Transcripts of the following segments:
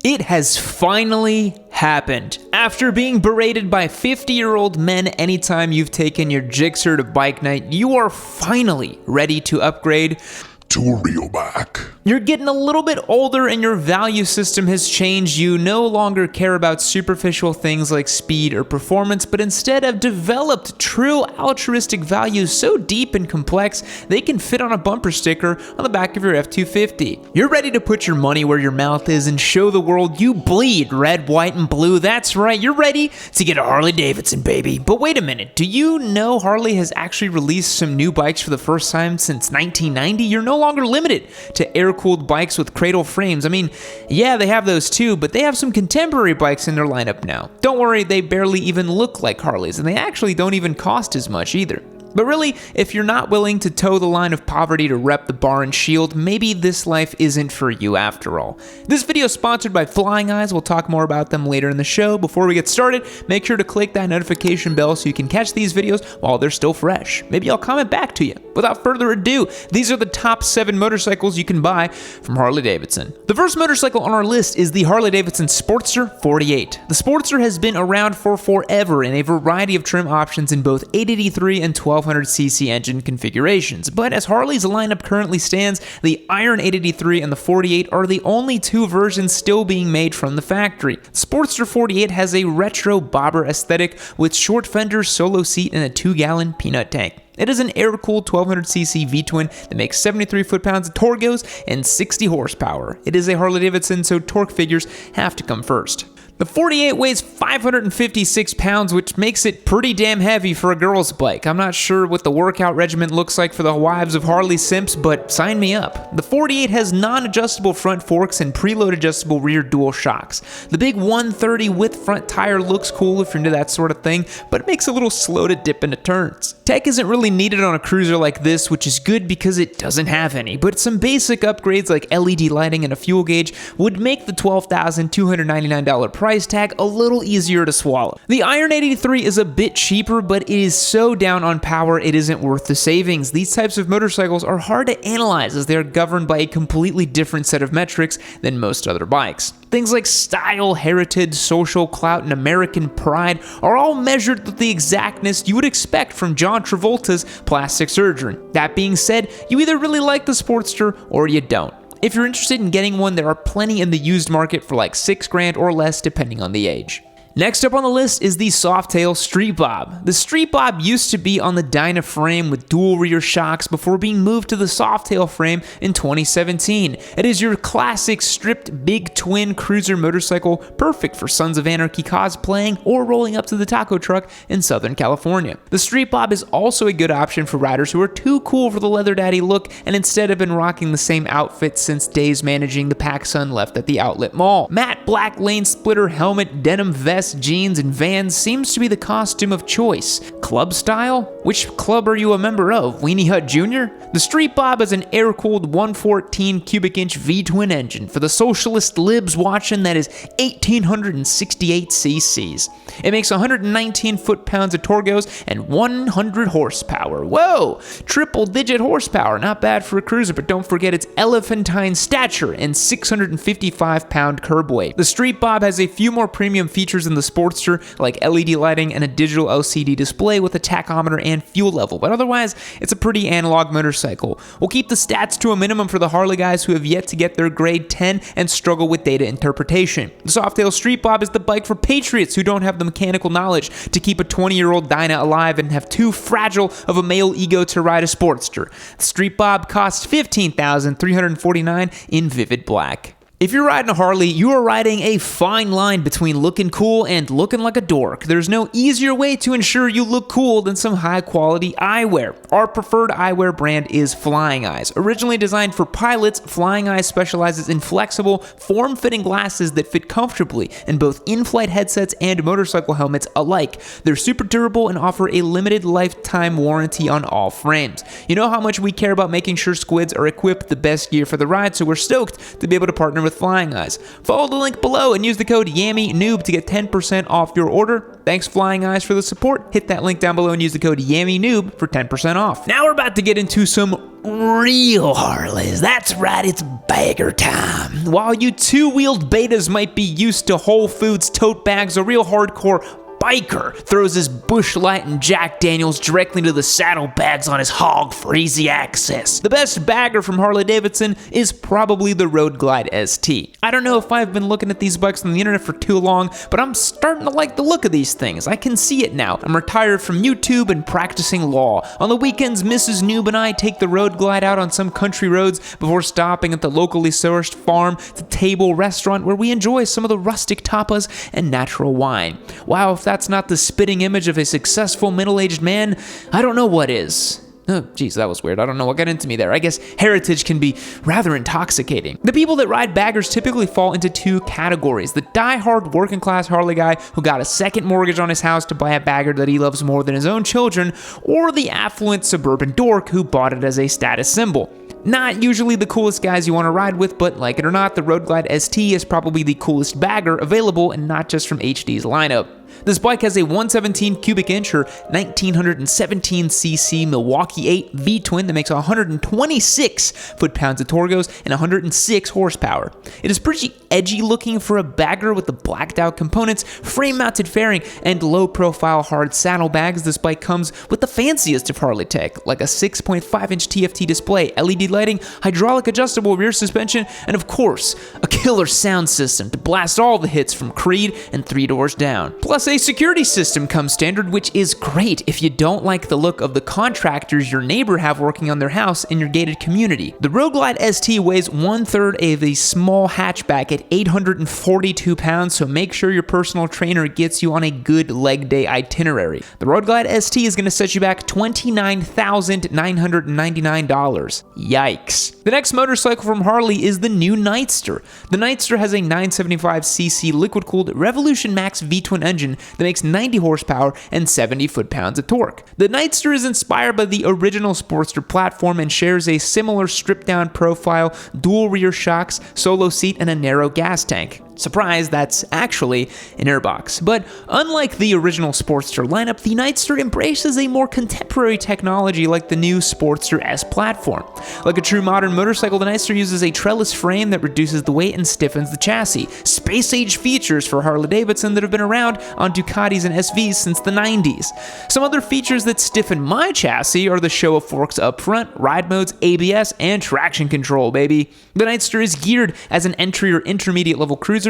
It has finally happened. After being berated by 50-year-old men anytime you've taken your Gixxer to bike night, you are finally ready to upgrade to a real bike. You're getting a little bit older and your value system has changed. You no longer care about superficial things like speed or performance, but instead have developed true altruistic values so deep and complex they can fit on a bumper sticker on the back of your F-250. You're ready to put your money where your mouth is and show the world you bleed red, white, and blue. That's right, you're ready to get a Harley Davidson, baby. But wait a minute, do you know Harley has actually released some new bikes for the first time since 1990? You're no longer limited to air-cooled bikes with cradle frames. I mean, yeah, they have those too, but they have some contemporary bikes in their lineup now. Don't worry, they barely even look like Harleys, and they actually don't even cost as much either. But really, if you're not willing to toe the line of poverty to rep the bar and shield, maybe this life isn't for you after all. This video is sponsored by Flying Eyes. We'll talk more about them later in the show. Before we get started, make sure to click that notification bell so you can catch these videos while they're still fresh. Maybe I'll comment back to you. Without further ado, these are the top 7 motorcycles you can buy from Harley Davidson. The first motorcycle on our list is the Harley Davidson Sportster 48. The Sportster has been around for forever in a variety of trim options in both 883 and 1200cc engine configurations, but as Harley's lineup currently stands, the Iron 883 and the 48 are the only 2 versions still being made from the factory. Sportster 48 has a retro bobber aesthetic with short fenders, solo seat, and a 2-gallon peanut tank. It is an air-cooled 1200cc V-twin that makes 73 foot-pounds of torque and 60 horsepower. It is a Harley-Davidson, so torque figures have to come first. The 48 weighs 556 pounds, which makes it pretty damn heavy for a girl's bike. I'm not sure what the workout regimen looks like for the wives of Harley simps, but sign me up. The 48 has non-adjustable front forks and preload adjustable rear dual shocks. The big 130 width front tire looks cool if you're into that sort of thing, but it makes it a little slow to dip into turns. Tech isn't really needed on a cruiser like this, which is good because it doesn't have any, but some basic upgrades like LED lighting and a fuel gauge would make the $12,299 price tag a little easier to swallow. The Iron 883 is a bit cheaper, but it is so down on power it isn't worth the savings. These types of motorcycles are hard to analyze as they are governed by a completely different set of metrics than most other bikes. Things like style, heritage, social clout, and American pride are all measured with the exactness you would expect from John Travolta's plastic surgeon. That being said, you either really like the Sportster or you don't. If you're interested in getting one, there are plenty in the used market for like $6,000 or less depending on the age. Next up on the list is the Softail Street Bob. The Street Bob used to be on the Dyna frame with dual rear shocks before being moved to the Softail frame in 2017. It is your classic stripped big twin cruiser motorcycle, perfect for Sons of Anarchy cosplaying or rolling up to the taco truck in Southern California. The Street Bob is also a good option for riders who are too cool for the leather daddy look and instead have been rocking the same outfit since days managing the PacSun left at the outlet mall. Matte black lane splitter helmet, denim vest, jeans, and Vans seems to be the costume of choice. Club style? Which club are you a member of? Weenie Hut Jr.? The Street Bob is an air-cooled 114 cubic inch V-twin engine for the socialist libs watching that is 1,868 cc's. It makes 119 foot-pounds of torque and 100 horsepower. Whoa! Triple-digit horsepower. Not bad for a cruiser, but don't forget its elephantine stature and 655-pound curb weight. The Street Bob has a few more premium features than the Sportster, like LED lighting and a digital LCD display with a tachometer and fuel level, but otherwise, it's a pretty analog motorcycle. We'll keep the stats to a minimum for the Harley guys who have yet to get their grade 10 and struggle with data interpretation. The Softail Street Bob is the bike for patriots who don't have the mechanical knowledge to keep a 20-year-old Dyna alive and have too fragile of a male ego to ride a Sportster. The Street Bob costs $15,349 in vivid black. If you're riding a Harley, you are riding a fine line between looking cool and looking like a dork. There's no easier way to ensure you look cool than some high-quality eyewear. Our preferred eyewear brand is Flying Eyes. Originally designed for pilots, Flying Eyes specializes in flexible, form-fitting glasses that fit comfortably in both in-flight headsets and motorcycle helmets alike. They're super durable and offer a limited lifetime warranty on all frames. You know how much we care about making sure squids are equipped with the best gear for the ride, so we're stoked to be able to partner with Flying Eyes. Follow the link below and use the code YAMMYNOOB to get 10% off your order. Thanks Flying Eyes for the support. Hit that link down below and use the code YAMMYNOOB for 10% off. Now we're about to get into some real Harleys. That's right, it's bagger time. While you two-wheeled betas might be used to Whole Foods tote bags, a real hardcore biker throws his Busch Light and Jack Daniels directly into the saddlebags on his hog for easy access. The best bagger from Harley Davidson is probably the Road Glide ST. I don't know if I've been looking at these bikes on the internet for too long, but I'm starting to like the look of these things. I can see it now. I'm retired from YouTube and practicing law. On the weekends, Mrs. Noob and I take the Road Glide out on some country roads before stopping at the locally sourced farm to table restaurant where we enjoy some of the rustic tapas and natural wine. Wow, if that's not the spitting image of a successful middle-aged man, I don't know what is. Oh, geez, that was weird. I don't know what got into me there. I guess heritage can be rather intoxicating. The people that ride baggers typically fall into two categories. The die-hard working-class Harley guy who got a second mortgage on his house to buy a bagger that he loves more than his own children, or the affluent suburban dork who bought it as a status symbol. Not usually the coolest guys you want to ride with, but like it or not, the Road Glide ST is probably the coolest bagger available, and not just from HD's lineup. This bike has a 117 cubic inch or 1917cc Milwaukee 8 V-twin that makes 126 foot-pounds of torque and 106 horsepower. It is pretty edgy looking for a bagger with the blacked out components, frame-mounted fairing, and low-profile hard saddlebags. This bike comes with the fanciest of Harley tech, like a 6.5-inch TFT display, LED lighting, hydraulic adjustable rear suspension, and of course, a killer sound system to blast all the hits from Creed and 3 Doors Down. Plus, a security system comes standard, which is great if you don't like the look of the contractors your neighbor have working on their house in your gated community. The Road Glide ST weighs 1/3 of a small hatchback at 842 pounds, so make sure your personal trainer gets you on a good leg day itinerary. The Road Glide ST is going to set you back $29,999. Yikes. The next motorcycle from Harley is the new Nightstar. The Nightstar has a 975cc liquid-cooled Revolution Max V-twin engine that makes 90 horsepower and 70 foot-pounds of torque. The Nightstar is inspired by the original Sportster platform and shares a similar stripped-down profile, dual rear shocks, solo seat, and a narrow gas tank. Surprise, that's actually an airbox. But unlike the original Sportster lineup, the Nightstar embraces a more contemporary technology like the new Sportster S platform. Like a true modern motorcycle, the Nightstar uses a trellis frame that reduces the weight and stiffens the chassis. Space-age features for Harley-Davidson that have been around on Ducatis and SVs since the 90s. Some other features that stiffen my chassis are the show of forks up front, ride modes, ABS, and traction control, baby. The Nightstar is geared as an entry or intermediate level cruiser,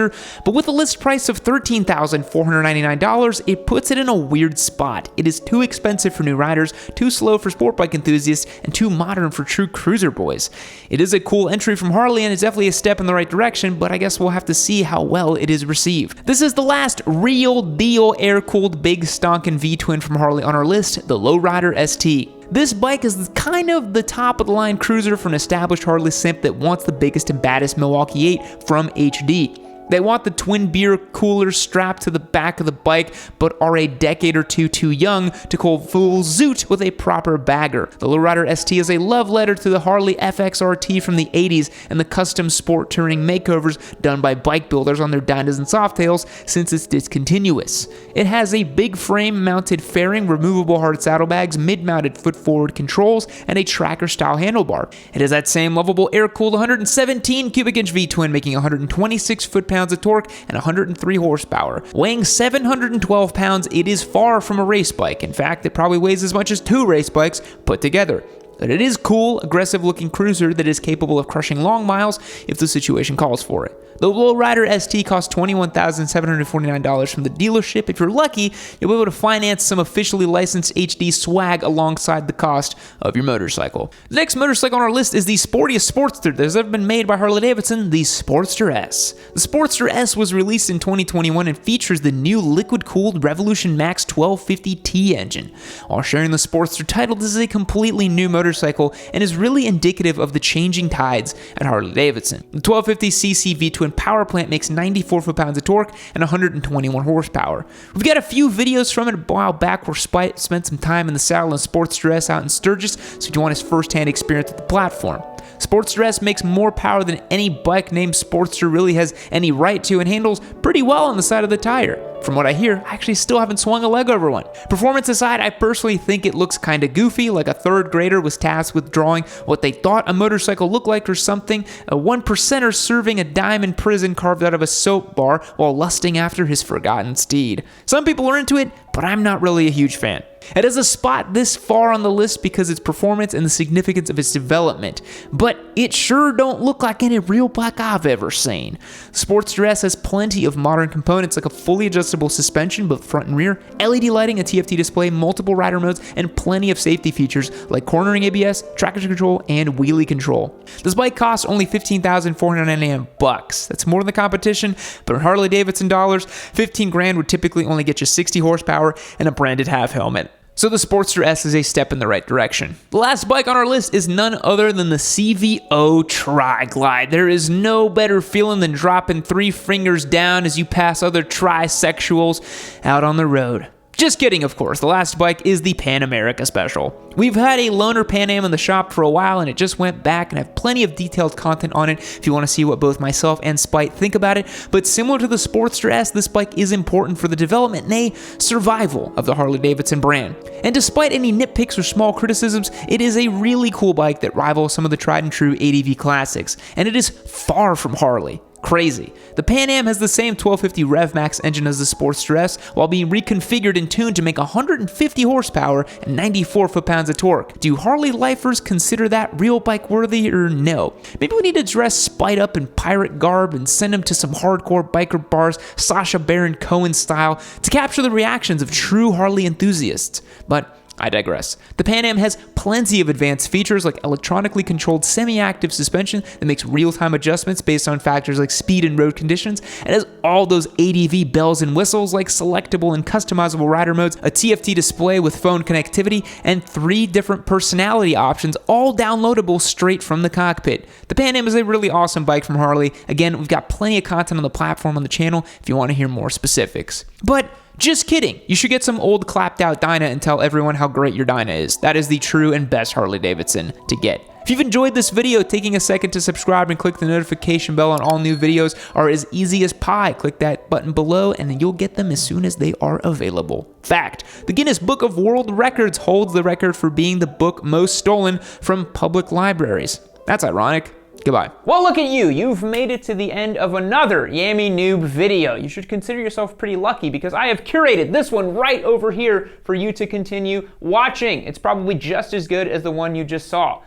but with a list price of $13,499, it puts it in a weird spot. It is too expensive for new riders, too slow for sport bike enthusiasts, and too modern for true cruiser boys. It is a cool entry from Harley, and it's definitely a step in the right direction, but I guess we'll have to see how well it is received. This is the last real deal air-cooled big stonkin' V-twin from Harley on our list, the Lowrider ST. This bike is kind of the top-of-the-line cruiser for an established Harley simp that wants the biggest and baddest Milwaukee 8 from HD. They want the twin beer cooler strapped to the back of the bike, but are a decade or two too young to go full zoot with a proper bagger. The Lowrider ST is a love letter to the Harley FXRT from the 80s and the custom sport touring makeovers done by bike builders on their Dynas and Softails since it's discontinuous. It has a big frame-mounted fairing, removable hard saddlebags, mid-mounted foot-forward controls, and a tracker-style handlebar. It has that same lovable air-cooled 117 cubic inch V-twin making 126 foot-pounds of torque and 103 horsepower. Weighing 712 pounds, it is far from a race bike. In fact, it probably weighs as much as 2 race bikes put together. But it is cool, aggressive-looking cruiser that is capable of crushing long miles if the situation calls for it. The Lowrider ST costs $21,749 from the dealership. If you're lucky, you'll be able to finance some officially licensed HD swag alongside the cost of your motorcycle. The next motorcycle on our list is the sportiest Sportster that has ever been made by Harley-Davidson, the Sportster S. The Sportster S was released in 2021 and features the new liquid-cooled Revolution Max 1250T engine. While sharing the Sportster title, this is a completely new motorcycle and is really indicative of the changing tides at Harley-Davidson. The 1250cc V-twin power plant makes 94 foot-pounds of torque and 121 horsepower. We've got a few videos from it a while back where Spite spent some time in the saddle in Sportster S out in Sturgis, so if you want his first-hand experience with the platform. Sportster S makes more power than any bike named Sportster really has any right to and handles pretty well on the side of the tire. from what I hear, I actually still haven't swung a leg over one. Performance aside, I personally think it looks kinda goofy, like a third grader was tasked with drawing what they thought a motorcycle looked like or something, a 1%er serving a dime in prison carved out of a soap bar while lusting after his forgotten steed. Some people are into it, but I'm not really a huge fan. It has a spot this far on the list because its performance and the significance of its development, but it sure don't look like any real bike I've ever seen. Sportster S has plenty of modern components like a fully adjustable suspension, both front and rear, LED lighting, a TFT display, multiple rider modes, and plenty of safety features like cornering ABS, traction control, and wheelie control. This bike costs only $15,499. That's more than the competition, but in Harley Davidson dollars, 15 grand would typically only get you 60 horsepower and a branded half helmet. So the Sportster S is a step in the right direction. The last bike on our list is none other than the CVO Tri-Glide. There is no better feeling than dropping 3 fingers down as you pass other trisexuals out on the road. Just kidding, of course. The last bike is the Pan America Special. We've had a loaner Pan Am in the shop for a while, and it just went back, and I have plenty of detailed content on it if you want to see what both myself and Spite think about it. But similar to the Sportster S, this bike is important for the development, nay, survival of the Harley-Davidson brand. And despite any nitpicks or small criticisms, it is a really cool bike that rivals some of the tried and true ADV classics, and it is far from Harley. Crazy. The Pan Am has the same 1250 Rev Max engine as the Sportster S, while being reconfigured and tuned to make 150 horsepower and 94 foot-pounds of torque. Do Harley lifers consider that real bike worthy or no? Maybe we need to dress Spite up in pirate garb and send him to some hardcore biker bars, Sacha Baron Cohen style, to capture the reactions of true Harley enthusiasts. But I digress. The Pan Am has plenty of advanced features like electronically controlled semi-active suspension that makes real-time adjustments based on factors like speed and road conditions. It has all those ADV bells and whistles like selectable and customizable rider modes, a TFT display with phone connectivity, and 3 different personality options, all downloadable straight from the cockpit. The Pan Am is a really awesome bike from Harley. Again, we've got plenty of content on the platform on the channel if you want to hear more specifics. But just kidding. You should get some old clapped out Dyna and tell everyone how great your Dyna is. That is the true and best Harley Davidson to get. If you've enjoyed this video, taking a second to subscribe and click the notification bell on all new videos are as easy as pie. Click that button below and you'll get them as soon as they are available. Fact: the Guinness Book of World Records holds the record for being the book most stolen from public libraries. That's ironic. Goodbye. Well, look at you. You've made it to the end of another Yammy Noob video. You should consider yourself pretty lucky because I have curated this one right over here for you to continue watching. It's probably just as good as the one you just saw.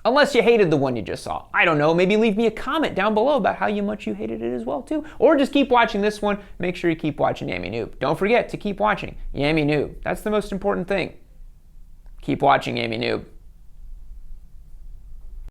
Unless you hated the one you just saw. I don't know, maybe leave me a comment down below about how much you hated it as well too. Or just keep watching this one. Make sure you keep watching Yammy Noob. Don't forget to keep watching Yammy Noob. That's the most important thing. Keep watching Yammy Noob.